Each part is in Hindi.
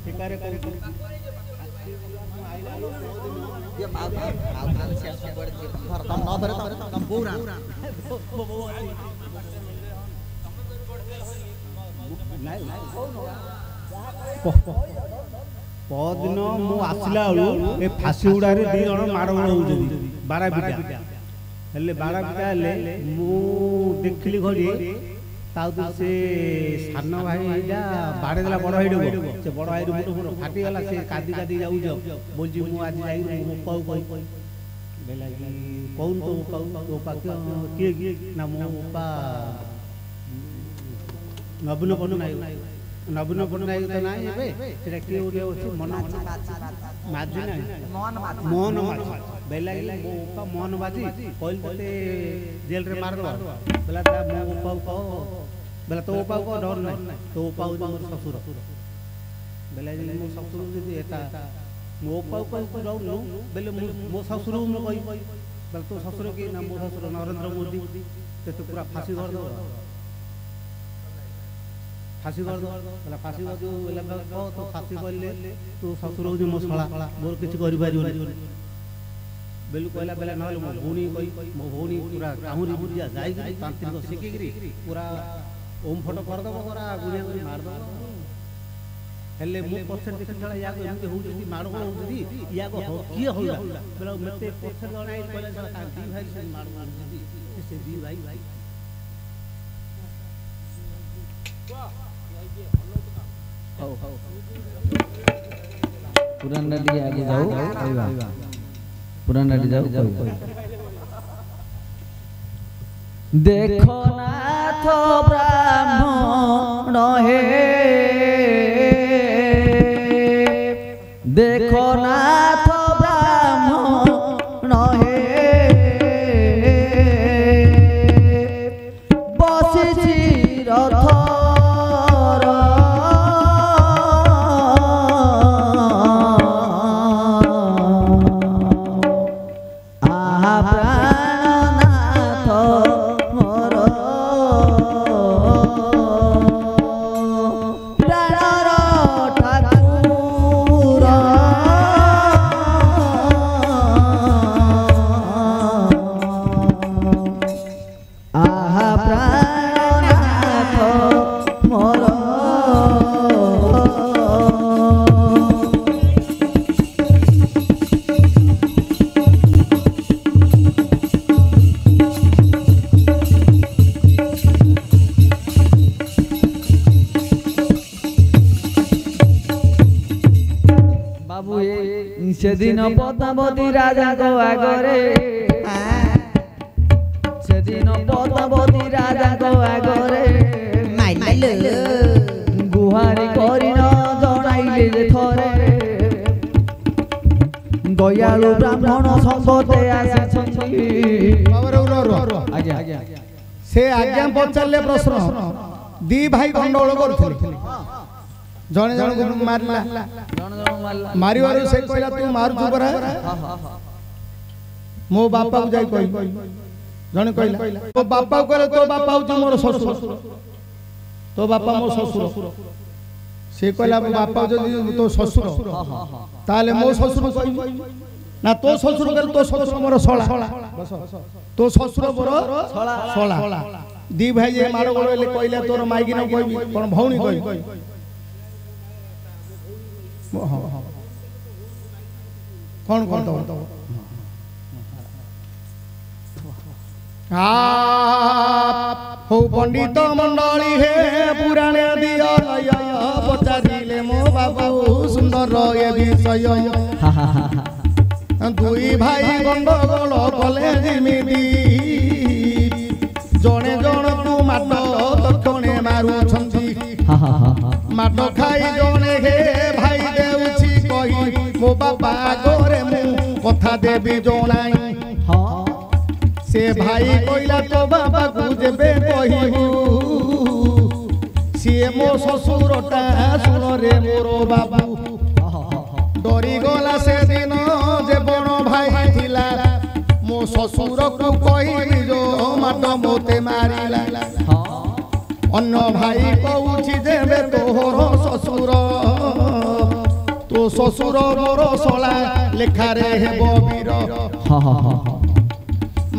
ठेकारे ये बात से पड़ तम न धरे तम पूरा पदिन मु आसला ए फासी उड़ा रे दी जण माड़ गोड़ होउछथि 12 बिटा हेले 12 बिटा हेले मु देखली घड़ी ताउ से सान भाई जा बाड़े देला बड़ भाई डबो से बड़ भाई मुंड मुंड फाटी गला से कादी कादी जाऊ जो बोलजी मु आज जाई मु पाऊ कोई बेला की कौन तो पाऊ पा के ना मु पा नबुन पटनायक तो ना एबे किए उठे मन माझी ना मोहन माझी बेला मो मोहन बाजी कहल ते जेल रे मार दो बेला ता मो पाऊ को बेला तो पाऊ को डर ना तो पाऊ मोर ससुर बेला मो ससुर जे एता मो पाऊ को डर नो बेले मो ससुर मो कहि बेला तो ससुर के ना मो ससुर नरेंद्र मोदी ते तो पूरा फांसी कर दो फांसी कर दो बेला फांसी कर दो बेला तो फांसी करले तू ससुर हो मो सला मोर किछ करि पारियो बेलू कहला बेला न मो भौणी कहि मो भौणी पूरा काहुरी बुझिया जाई कि तांत्रिक सिकी गिरी पूरा ओम फोटो कर दो पूरा गुनिया गुनी मार दो हेले मो पछर देखि चला या को एमते होउछि मार को होउछि या को की होला बेला मते पछर जणाई कहला चला ता दी भाई से मार होउछि से दी भाई हो पुराना नदी आगे जाओ पुराना नदी जाओ देखो नाथ ब्राह्मण हे देखो नाथ ब्राह्मण हे बसिछि रथ सेदिन पद्मावती राजा को आगरे सेदिन पद्मावती राजा को आगरे माइले गुहारी करिन जणाइले जे थरे दयालु ब्राह्मण संगते आछछि आज्ञा से आज्ञा पचारले प्रश्न दी भाई गंडगोल करथिले जने जने को मारला मारी वारो से कहला तू मार तू बरा मो बापा को जाई कहि जने कहला तो बापा को कहले तो बापा हो मोर ससुर तो बापा मो ससुर से कहला बापा जदी तो ससुर ताले मो ससुर कहि ना तो ससुर कहले तो ससुर मोर सळा तो ससुर मोर सळा दी भाई जे मारो गोले कहला तोर माइकी न कहबी कोन भौणी कहि कौन कौन तो हो पंडित मंडली हे पुराणे दिया पचारिले मो बाबू सुंदर ये विषय दुई भाई गंडगोल कले जिमिति जणे जण तू माट दक्षणे मारुछंती माट खाई जणे हे भाई देउछि कहि मो बाबा गोरे मु कथा देबी जणाई से भाई कहला तो बाबा को जेबे कहिबू सीए मो ससुरटा सुन रे मोर बाबू डरी गला से दिन जे बण भाई थिला मो ससुर को कहि जो माट मोते मारिला अन्न भाई कहूछि जेबे तोहर ससुर শ্বশুর মোর শলা লেখারে হেব বীর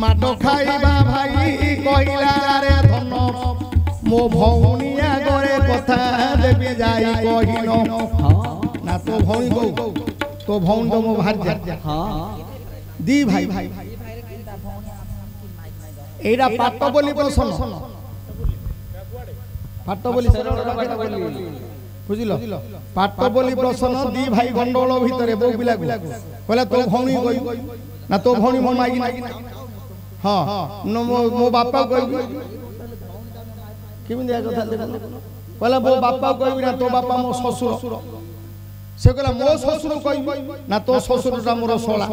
মাড খাইবা ভাই কহিলা রে ধন মো ভৌণী আগরে কথা দেবে যাই কহিন না তো ভৌণী কৌ তো ভৌণ তো মো ভার্যা দি ভাই এইটা পাট বলি প্রশ্ন পাট বলি বুঝিল পাট বলি প্রশ্ন দি ভাই গন্ডগোল ভিতরে বউ পিলা কইলা তো ভৌণী কই না তো ভৌণী মো মাগি হ্যাঁ মো বাপা কইবি কেমন দেখা কথা কইলা মো বাপা কইবি না তো বাপা মো শ্বশুর সে কইলা মো শ্বশুর কইবি না তো শ্বশুরটা মোর শোলা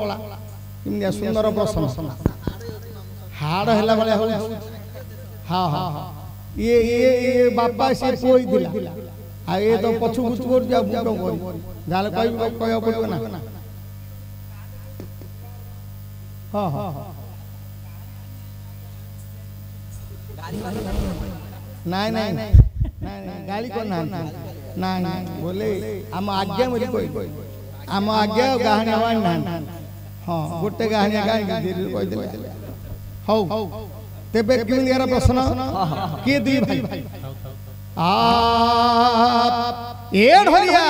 কেমন সুন্দর প্রশ্ন हाड़ हैला वाले हो हां हां ये बापा से कोई दिला आ ये तो पछु गुच कर जा बुटो करी जाले कय पड़ो ना हां हां नहीं नहीं नहीं गाली को ना नहीं बोले हम आज्ञा मरी कोई हम आज्ञा गाहने वाला ना हां गोटे गाहने गाई धीरे कोई दिले हौ तेबे क्यों निरा प्रश्न के दी भाई आ ए ढोलिया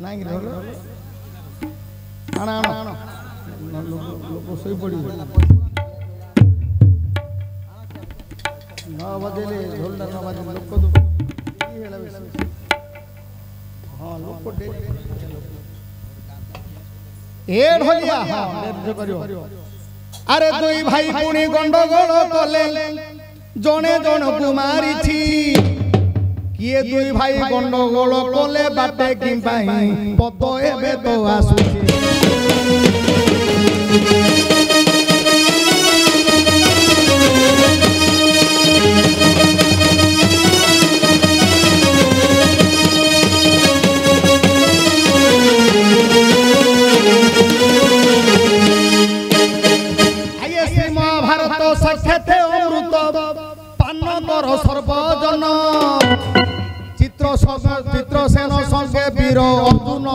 नहीं रे आना आना लोग सोई पड़ी 9 बजे ले ढोलदा 9 बजे लोग को की हेला हां लोग को दे ए ढोलिया हां दे करियो अरे दुई भाई पुणी गंडगोल कले जने जन कुमारी थी किए दुई भाई गंडगोल कले बाटे कि पाई पद एबे तो आसुची सर्वजन चित्रसेन संगे वीर अर्जुन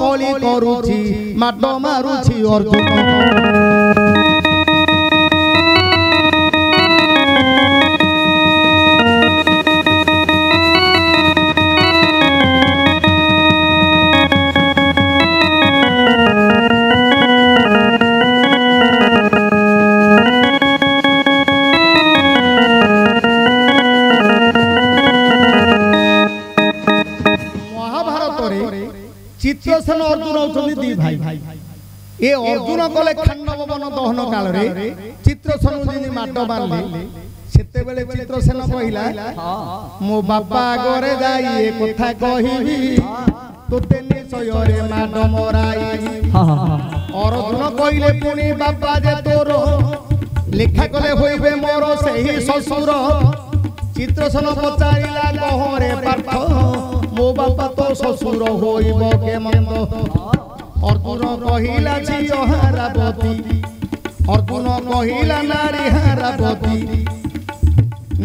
कली करुछि माड मारुछि अर्जुन चित्रसेन अर्जुन होचंदी दी भाई ए अर्जुन कले खांडव वन दहन काल रे चित्रसेन जिनि माड मारले सेते बेले चित्रसेन कहिला मो बापा आगरे जाई ए कथा कहिबी तोते निश्चय रे माड मराई अर्जुन कहिले पुनी बापा जे तोर लेखा कले होइबे मोर सेही ससुर चित्रसेन पचारिला कहरे पार्थ मो बापा तो ससुर होइब के मंद अर्जुन कहिला झियो हारावती अर्जुन कहिला नारी हारावती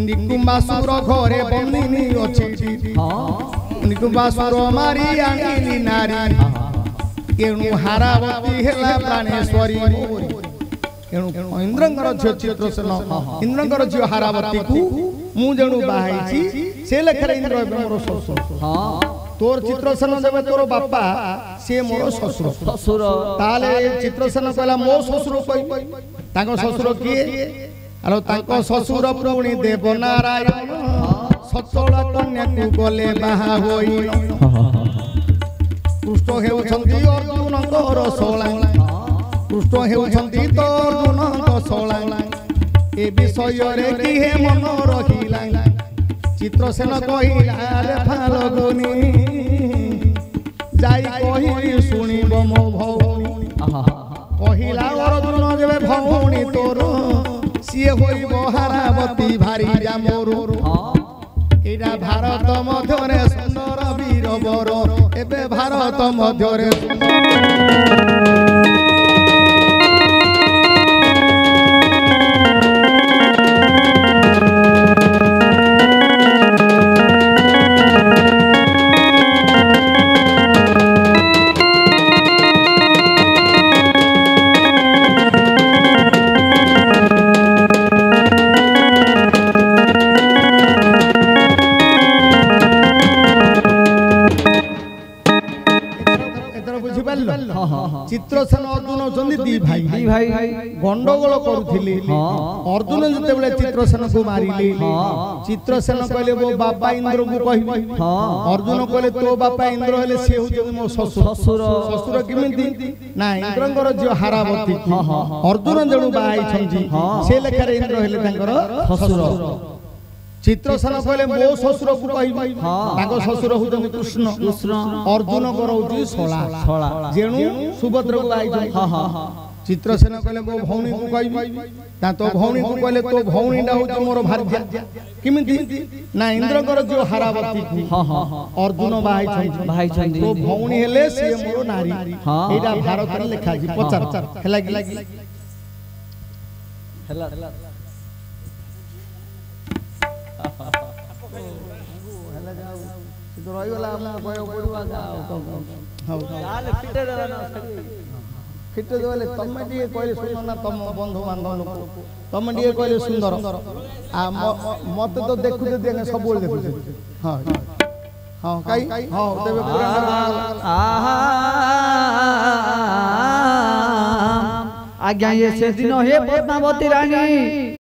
निकुंबासुर घरे बंदिनी अछि निकुंबासुर मारी आनिली नारी केणु हारावती हेला प्राणेश्वरी केणु इंद्रंकर झियो चित्रसेन इंद्रंकर झियो हारावती को मु जणु बाहाइछि से लेखरे इंद्र मोर ससुर हां तोर चित्रसेन देबे तोर बापा से मोर ससुर ससुर ताले चित्रसेन कहला मो ससुर कहि ताको ससुर किए आरो ताको ससुर पुणी देव नारायण सचल कन्या को गले बाहा होई कृष्ण हेउछंती अर्जुनकर सोला कृष्ण हेउछंती तो अर्जुनकर सोला ए विषय रे की हे मन रखिला चित्रसेन कहिला रे फालगुनी जाई कहि सुनिब मो भौणी कहिला अर्जुन जेबे भौणी तोर सिए होइब हारावती भारी जा मोर एटा भारत मध्यरे सुंदर वीर बर एबे भारत मध्यरे ବୁଝିପାରିଲ ଚିତ୍ରସେନ ଅର୍ଜୁନ ଅଛନ୍ତି ଦି ଭାଇ ଗଣ୍ଡଗୋଳ କରୁଥିଲେ ଅର୍ଜୁନ ଯେତେବେଳେ ଚିତ୍ରସେନକୁ ମାରିଲେ ଚିତ୍ରସେନ କହିଲେ ମୋ ବାପା ଇନ୍ଦ୍ରକୁ କହିବି ଅର୍ଜୁନ କହିଲେ ତୋ ବାପା ଇନ୍ଦ୍ର ହେଲେ ସେ ହଉଛନ୍ତି ମୋ ଶ୍ୱଶୁର କେମିତି ନା ଇନ୍ଦ୍ରଙ୍କର ଝିଅ ହାରାବତୀ ଅର୍ଜୁନ ଜଣୁ ବାହା ହେଇଛନ୍ତି ସେ ଲେଖାରେ ଇନ୍ଦ୍ର ହେଲେ ତାଙ୍କର ଶ୍ୱଶୁର ଚିତ୍ରସେନ କହିଲେ ମୋ ଶ୍ୱଶୁରକୁ କହିବି ତାଙ୍କ ଶ୍ୱଶୁର ହଉଛନ୍ତି କୃଷ୍ଣ ଅର୍ଜୁନଙ୍କର ହଉଛି ଶଳା ଯେଣୁ ସୁଭଦ୍ରକୁ ବାହା ହେଇଛନ୍ତି ଚିତ୍ରସେନ କହିଲେ ମୋ ଭଉଣୀକୁ କହିବି ନା ତୋ ଭଉଣୀକୁ କହିଲେ ତୋ ଭଉଣୀଟା ହଉଛି ମୋର ଭାର୍ଯ୍ୟା କେମିତି ନା ଇନ୍ଦ୍ରଙ୍କର ଝିଅ ହାରାବତୀ ଅର୍ଜୁନ ବାହା ହେଇଛନ୍ତି ତୋ ଭଉଣୀ ହେଲେ ସିଏ ମୋର ନାରୀ ଏଇଟା ଭାରତରେ ଲେଖା ଅଛି ପଚାର ହେଲା କି ରହିଗଲା ଫିଟେ ଦେଲେ ତମେ ଟିକେ କହିଲେ ସୁନ୍ଦର ନା ତମ ବନ୍ଧୁ ବାନ୍ଧବ ଲୋକ ତମେ ଟିକେ କହିଲେ ସୁନ୍ଦର ମତେ ତ ଦେଖୁଛ ସବୁବେଳେ ଦେଖୁଛ ହଁ ହଁ କାଇ ହଁ ତେବେ ଆଜ୍ଞା ये से दिन हे पद्मावती रानी